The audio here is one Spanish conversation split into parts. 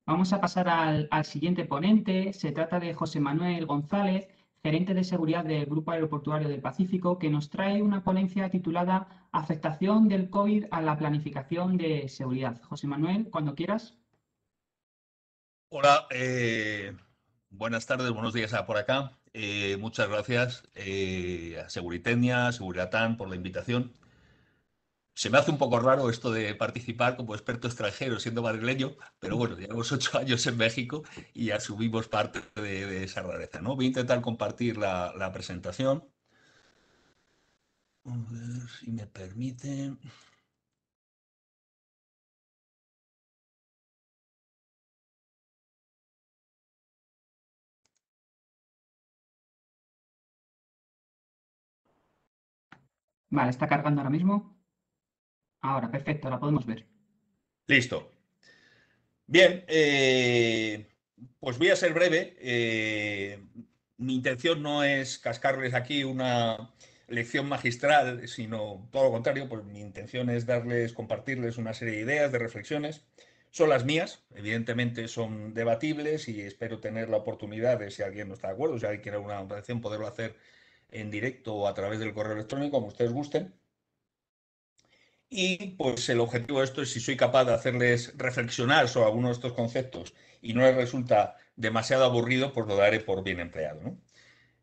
Vamos a pasar al siguiente ponente. Se trata de José Manuel González, gerente de seguridad del Grupo Aeroportuario del Pacífico, que nos trae una ponencia titulada Afectación del COVID a la planificación de seguridad. José Manuel, cuando quieras. Hola, buenas tardes, buenos días por acá. Muchas gracias a Seguritecnia, a Seguridatan por la invitación. Se me hace un poco raro esto de participar como experto extranjero siendo madrileño, pero bueno, llevamos 8 años en México y asumimos parte de esa rareza, ¿no? Voy a intentar compartir la presentación. A ver si me permiten. Vale, está cargando ahora mismo. Ahora, perfecto, la podemos ver. Listo. Bien, pues voy a ser breve. Mi intención no es cascarles aquí una lección magistral, sino todo lo contrario, pues mi intención es compartirles una serie de ideas, de reflexiones. Son las mías, evidentemente son debatibles y espero tener la oportunidad de, si alguien no está de acuerdo, si alguien quiere una reacción, poderlo hacer en directo o a través del correo electrónico, como ustedes gusten. Y pues el objetivo de esto es, si soy capaz de hacerles reflexionar sobre algunos de estos conceptos y no les resulta demasiado aburrido, pues lo daré por bien empleado, ¿no?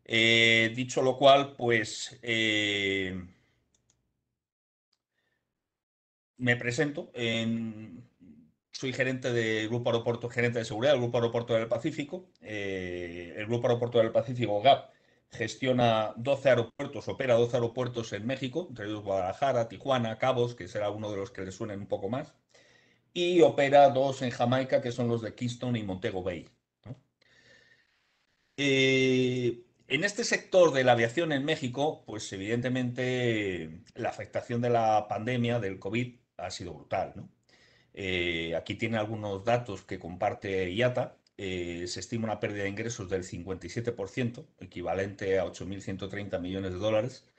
Dicho lo cual, pues me presento. Soy gerente del Grupo Aeroporto, gerente de seguridad del Grupo Aeroporto del Pacífico. El Grupo Aeroporto del Pacífico, GAP, gestiona 12 aeropuertos, opera 12 aeropuertos en México, entre ellos Guadalajara, Tijuana, Cabos, que será uno de los que les suenen un poco más, y opera 2 en Jamaica, que son los de Kingston y Montego Bay, ¿no? En este sector de la aviación en México, pues evidentemente la afectación de la pandemia del COVID ha sido brutal, ¿no? Aquí tiene algunos datos que comparte IATA. Se estima una pérdida de ingresos del 57%, equivalente a 8.130 millones de dólares.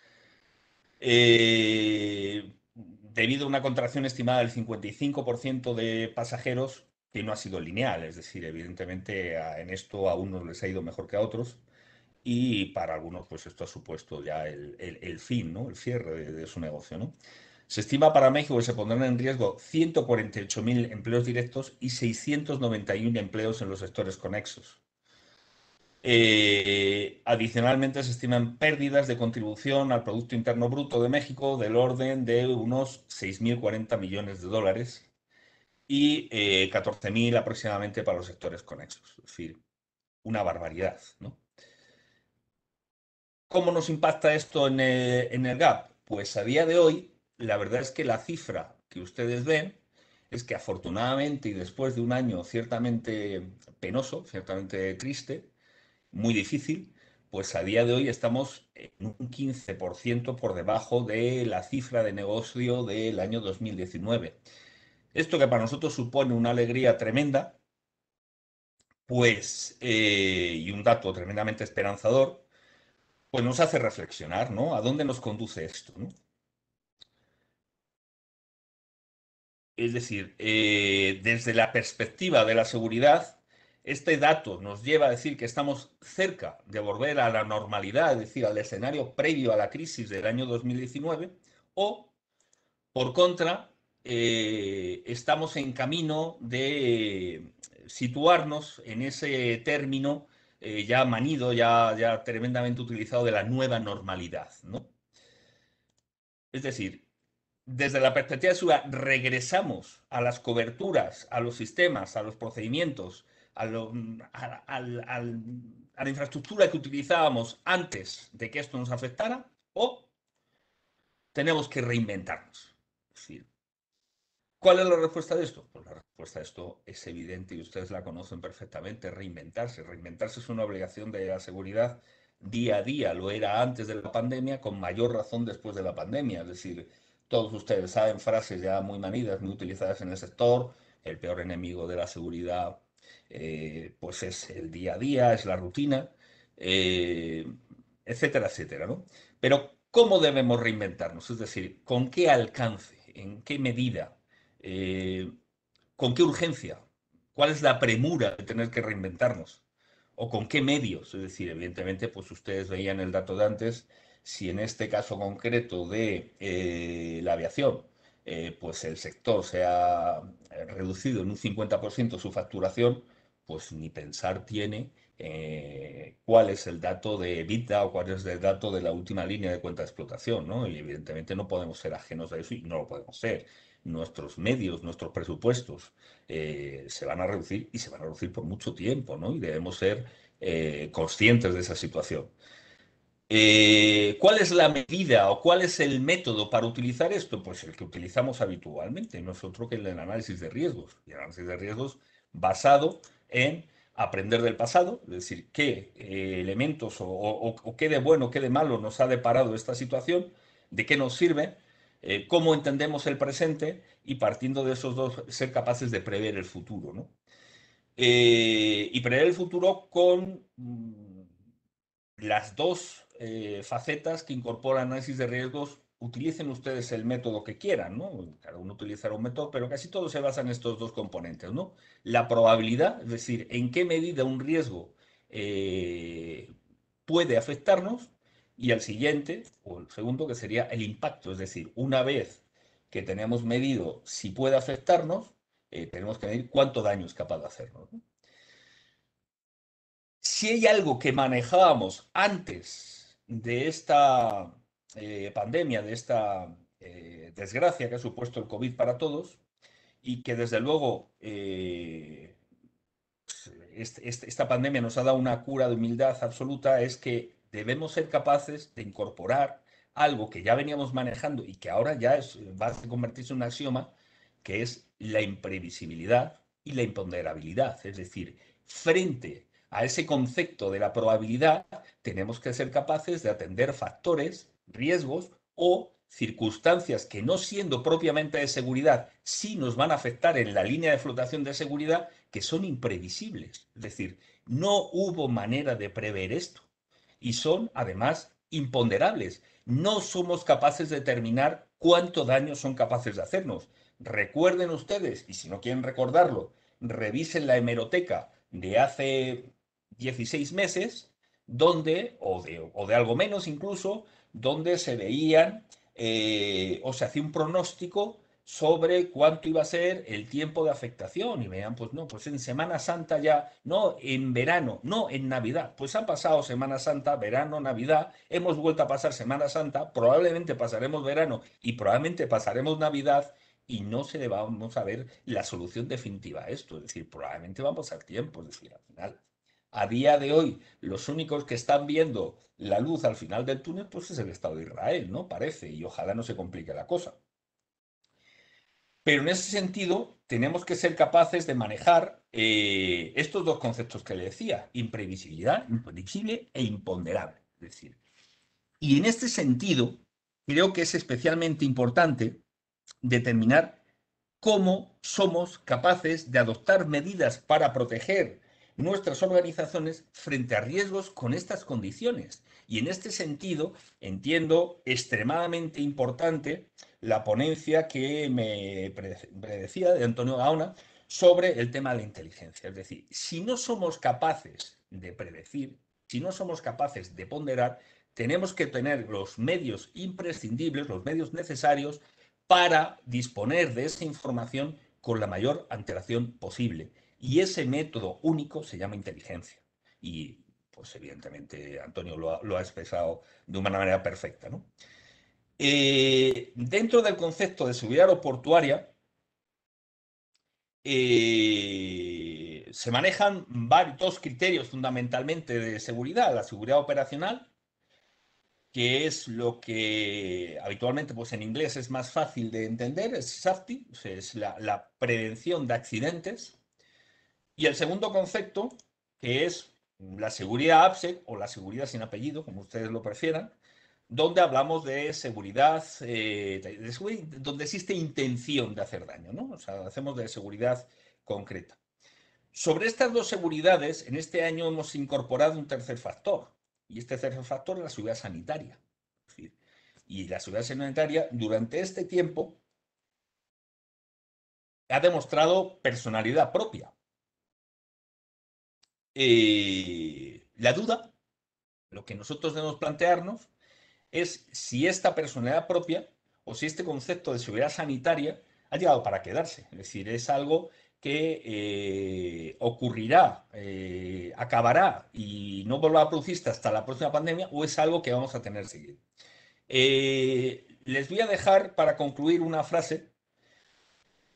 Debido a una contracción estimada del 55% de pasajeros, que no ha sido lineal, es decir, evidentemente en esto a unos les ha ido mejor que a otros, y para algunos pues esto ha supuesto ya el fin, ¿no? El cierre de su negocio, ¿no? Se estima para México que se pondrán en riesgo 148.000 empleos directos y 691 empleos en los sectores conexos. Adicionalmente, se estiman pérdidas de contribución al Producto Interno Bruto de México del orden de unos 6.040 millones de dólares y 14.000 aproximadamente para los sectores conexos. Es decir, una barbaridad, ¿no? ¿Cómo nos impacta esto en el GAP? Pues a día de hoy, la verdad es que la cifra que ustedes ven es que, afortunadamente, y después de un año ciertamente penoso, ciertamente triste, muy difícil, pues a día de hoy estamos en un 15% por debajo de la cifra de negocio del año 2019. Esto, que para nosotros supone una alegría tremenda, pues, y un dato tremendamente esperanzador, pues nos hace reflexionar, ¿no? ¿A dónde nos conduce esto, ¿no? Es decir, desde la perspectiva de la seguridad, este dato nos lleva a decir que estamos cerca de volver a la normalidad, es decir, al escenario previo a la crisis del año 2019, o, por contra, estamos en camino de situarnos en ese término ya manido, ya tremendamente utilizado, de la nueva normalidad, ¿no? Es decir, desde la perspectiva de seguridad, regresamos a las coberturas, a los sistemas, a los procedimientos, a la infraestructura que utilizábamos antes de que esto nos afectara, o tenemos que reinventarnos. Es decir, ¿cuál es la respuesta de esto? Pues la respuesta de esto es evidente y ustedes la conocen perfectamente: reinventarse. Reinventarse es una obligación de la seguridad día a día. Lo era antes de la pandemia, con mayor razón después de la pandemia. Es decir, todos ustedes saben frases ya muy manidas, muy utilizadas en el sector: el peor enemigo de la seguridad pues es el día a día, es la rutina, eh, etcétera, etcétera, ¿no? Pero ¿cómo debemos reinventarnos? Es decir, ¿con qué alcance? ¿En qué medida? ¿Con qué urgencia? ¿Cuál es la premura de tener que reinventarnos? ¿O con qué medios? Es decir, evidentemente, pues ustedes veían el dato de antes, si en este caso concreto de la aviación, pues el sector se ha reducido en un 50% su facturación, pues ni pensar tiene cuál es el dato de EBITDA o cuál es el dato de la última línea de cuenta de explotación, ¿no? Y evidentemente no podemos ser ajenos a eso y no lo podemos ser. Nuestros medios, nuestros presupuestos se van a reducir y se van a reducir por mucho tiempo, ¿no? Y debemos ser conscientes de esa situación. ¿Cuál es la medida o cuál es el método para utilizar esto? Pues el que utilizamos habitualmente, no es otro que el del análisis de riesgos. Y el análisis de riesgos basado en aprender del pasado, es decir, qué elementos o qué de bueno, qué de malo nos ha deparado esta situación, de qué nos sirve, cómo entendemos el presente y partiendo de esos dos ser capaces de prever el futuro, ¿no? Y prever el futuro con las dos facetas que incorpora análisis de riesgos, utilicen ustedes el método que quieran, ¿no? Cada uno utilizará un método, pero casi todo se basa en estos dos componentes, ¿no? La probabilidad, es decir, en qué medida un riesgo puede afectarnos, y el siguiente, o el segundo, que sería el impacto, es decir, una vez que tenemos medido si puede afectarnos, tenemos que medir cuánto daño es capaz de hacernos, ¿no? Si hay algo que manejábamos antes de esta pandemia, de esta desgracia que ha supuesto el COVID para todos, y que desde luego esta pandemia nos ha dado una cura de humildad absoluta, es que debemos ser capaces de incorporar algo que ya veníamos manejando y que ahora ya va a convertirse en un axioma, que es la imprevisibilidad y la imponderabilidad. Es decir, frente a ese concepto de la probabilidad, tenemos que ser capaces de atender factores, riesgos o circunstancias que, no siendo propiamente de seguridad, sí nos van a afectar en la línea de flotación de seguridad, que son imprevisibles. Es decir, no hubo manera de prever esto. Y son, además, imponderables. No somos capaces de determinar cuánto daño son capaces de hacernos. Recuerden ustedes, y si no quieren recordarlo, revisen la hemeroteca de hace 16 meses, donde, o de algo menos incluso, donde se veían o se hacía un pronóstico sobre cuánto iba a ser el tiempo de afectación. Y vean, pues no, pues en Semana Santa ya, no en verano, no en Navidad. Pues ha pasado Semana Santa, verano, Navidad, hemos vuelto a pasar Semana Santa, probablemente pasaremos verano y probablemente pasaremos Navidad y no se le vamos a ver la solución definitiva a esto. Es decir, probablemente vamos al tiempo, es decir, al final. A día de hoy, los únicos que están viendo la luz al final del túnel, pues es el Estado de Israel, ¿no? Parece, y ojalá no se complique la cosa. Pero en ese sentido, tenemos que ser capaces de manejar estos dos conceptos que le decía, imprevisibilidad, imprevisible e imponderable. Es decir, y en este sentido, creo que es especialmente importante determinar cómo somos capaces de adoptar medidas para proteger nuestras organizaciones frente a riesgos con estas condiciones. Y en este sentido, entiendo extremadamente importante la ponencia que me predecía de Antonio Gaona sobre el tema de la inteligencia. Es decir, si no somos capaces de predecir, si no somos capaces de ponderar, tenemos que tener los medios imprescindibles, los medios necesarios para disponer de esa información con la mayor antelación posible. Y ese método único se llama inteligencia. Y, pues evidentemente, Antonio lo ha expresado de una manera perfecta, ¿no? Dentro del concepto de seguridad aeroportuaria, se manejan dos criterios fundamentalmente de seguridad: la seguridad operacional, que es lo que habitualmente, pues en inglés es más fácil de entender, es safety, o sea, es la prevención de accidentes. Y el segundo concepto, que es la seguridad ABSEC o la seguridad sin apellido, como ustedes lo prefieran, donde hablamos de seguridad, donde existe intención de hacer daño, ¿no? O sea, hacemos de seguridad concreta. Sobre estas dos seguridades, en este año hemos incorporado un tercer factor, y este tercer factor es la seguridad sanitaria. Y la seguridad sanitaria, durante este tiempo, ha demostrado personalidad propia. la duda, lo que nosotros debemos plantearnos, es si esta personalidad propia o si este concepto de seguridad sanitaria ha llegado para quedarse. Es decir, es algo que ocurrirá, acabará y no volverá a producirse hasta la próxima pandemia, o es algo que vamos a tener que seguir. Les voy a dejar para concluir una frase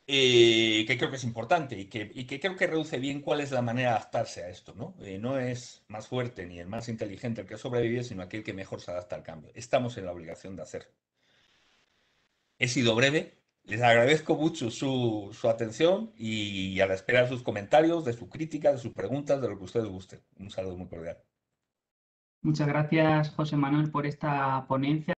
que creo que es importante y que creo que reduce bien cuál es la manera de adaptarse a esto, ¿no? No es más fuerte ni el más inteligente el que sobrevive, sino aquel que mejor se adapta al cambio. Estamos en la obligación de hacerlo. He sido breve, les agradezco mucho su atención y a la espera de sus comentarios, de sus críticas, de sus preguntas, de lo que ustedes gusten. Un saludo muy cordial. Muchas gracias, José Manuel, por esta ponencia.